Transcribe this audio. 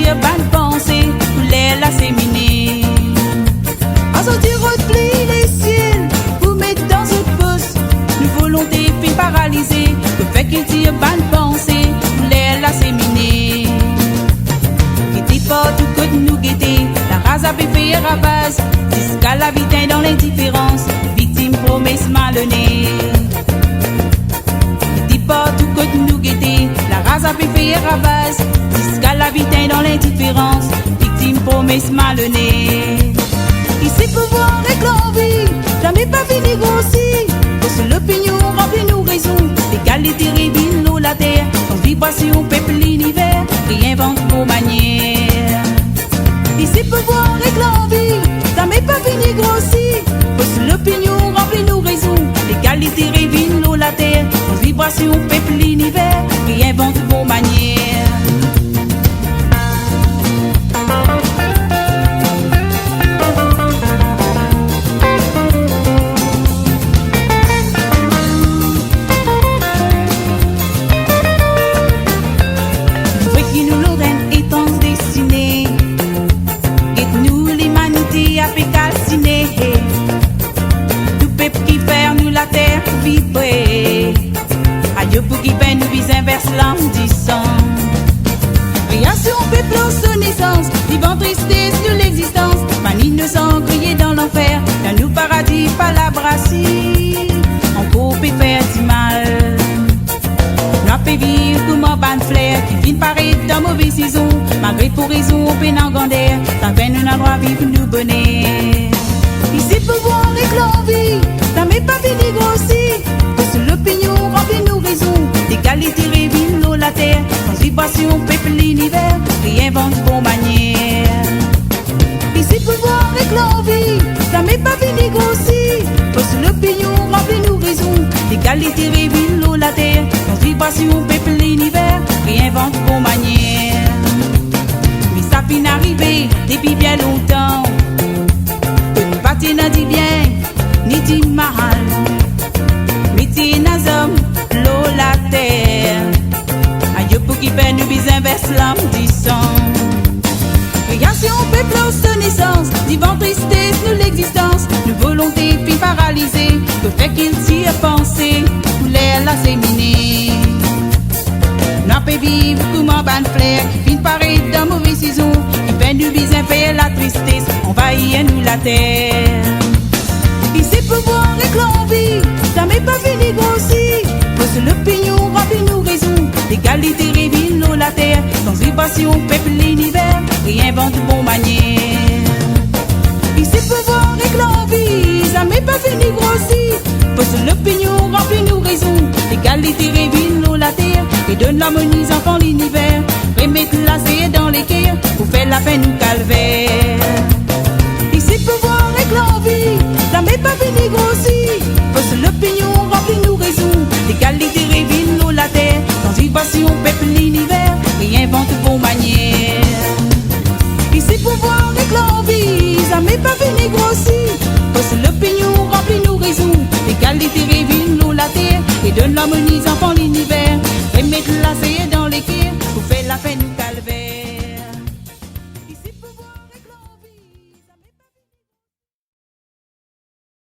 tire bonne pensée, pour l'air la séminer. À sortir replie les ciels, pour mettre dans ce poste, une volonté puis paralysée, que fait qu'il tire bonne pensée, pour l'air la séminer. Qui pas tout côté nous guetter, la race a fait ravage, jusqu'à la vie dans l'indifférence, victime promesse malhonnée. Pas tout côté nous guetter, la race a fait ravage, jusqu'à la vie dans l'indifférence, victime promesse malhonnée. Ici pouvoir avec l'envie, jamais pas fini grossir, parce que l'opinion remplit nos raisons, l'égalité révèle l'eau la terre, sans vibration peuple l'univers, réinvente vos manières. Ici pouvoir avec l'envie, jamais pas fini grossir, parce que l'opinion remplit nos raisons, l'égalité révèle l'eau la terre, sans vibration peuple l'univers, réinvente vos manières. Tout peuple qui fait nous la terre vibrer. Adieu pour qui fait nous vis inverse l'ambition. Création peuple en son essence, vivant tristesse de l'existence. Man innocent crié dans l'enfer, dans nous paradis pas la brasserie. Encore peut faire du mal. Nous peut vivre comme un ban flair qui vient paraître dans mauvaise saison. Malgré pour raison, on peut n'en grandir. Ça fait nous droit vivre nous bonnet. Ici pouvoir avec l'envie, ça m'est pas fini grossir. Parce que l'opinion remplit nos raisons, l'égalité révèle l'eau la terre, sans vibration peuple l'univers, réinvente vos manières. Ici pouvoir avec l'envie, ça m'est pas fini grossir. Parce que l'opinion remplit nos raisons, l'égalité révèle l'eau la terre, sans vibration peuple l'univers, réinvente vos manières. Mais ça finit arrivé depuis bien longtemps. Parti n'a dit bien, ni dit mal. Miti n'a homme, l'eau la terre. Aïe pour qui fait nous bis inverse l'ambition. Création peuple en son essence, vivant tristesse nous l'existence. Nous volonté puis paralysée, que fait qu'il t'y a pensé, pour l'air la séminer. N'a pas vivre comme un ban flair, qui finit paraître dans mauvaise saison. Qui fait nous bis faire la tristesse, envahir nous la terre. Ici pouvoir avec l'envie, ça m'est pas fini grossir. Parce que l'opinion remplit nos raisons, l'égalité révèle l'eau la terre, sans vibration peuple l'univers, réinvente vos manières. Ici pouvoir avec l'envie, ça m'est pas fini grossir. Parce que l'opinion remplit nos raisons, l'égalité révèle l'eau la terre, et donne l'harmonie enfant l'univers, remettre la scie dans les cœurs, pour faire la peine ou calvaire. Ici pouvoir avec l'envie, ça m'est pas fini grossir. Parce que l'opinion remplit nos raisons, l'égalité révèle l'eau la terre, sans vibration peuple l'univers, réinvente vos manières. Ici pouvoir avec l'envie, ça m'est pas fini grossir. Parce que l'opinion remplit nos raisons, l'égalité révèle l'eau la terre, et donne l'harmonie enfant l'univers, remettre la scie dans les cœurs, pour faire la peine ou calvaire.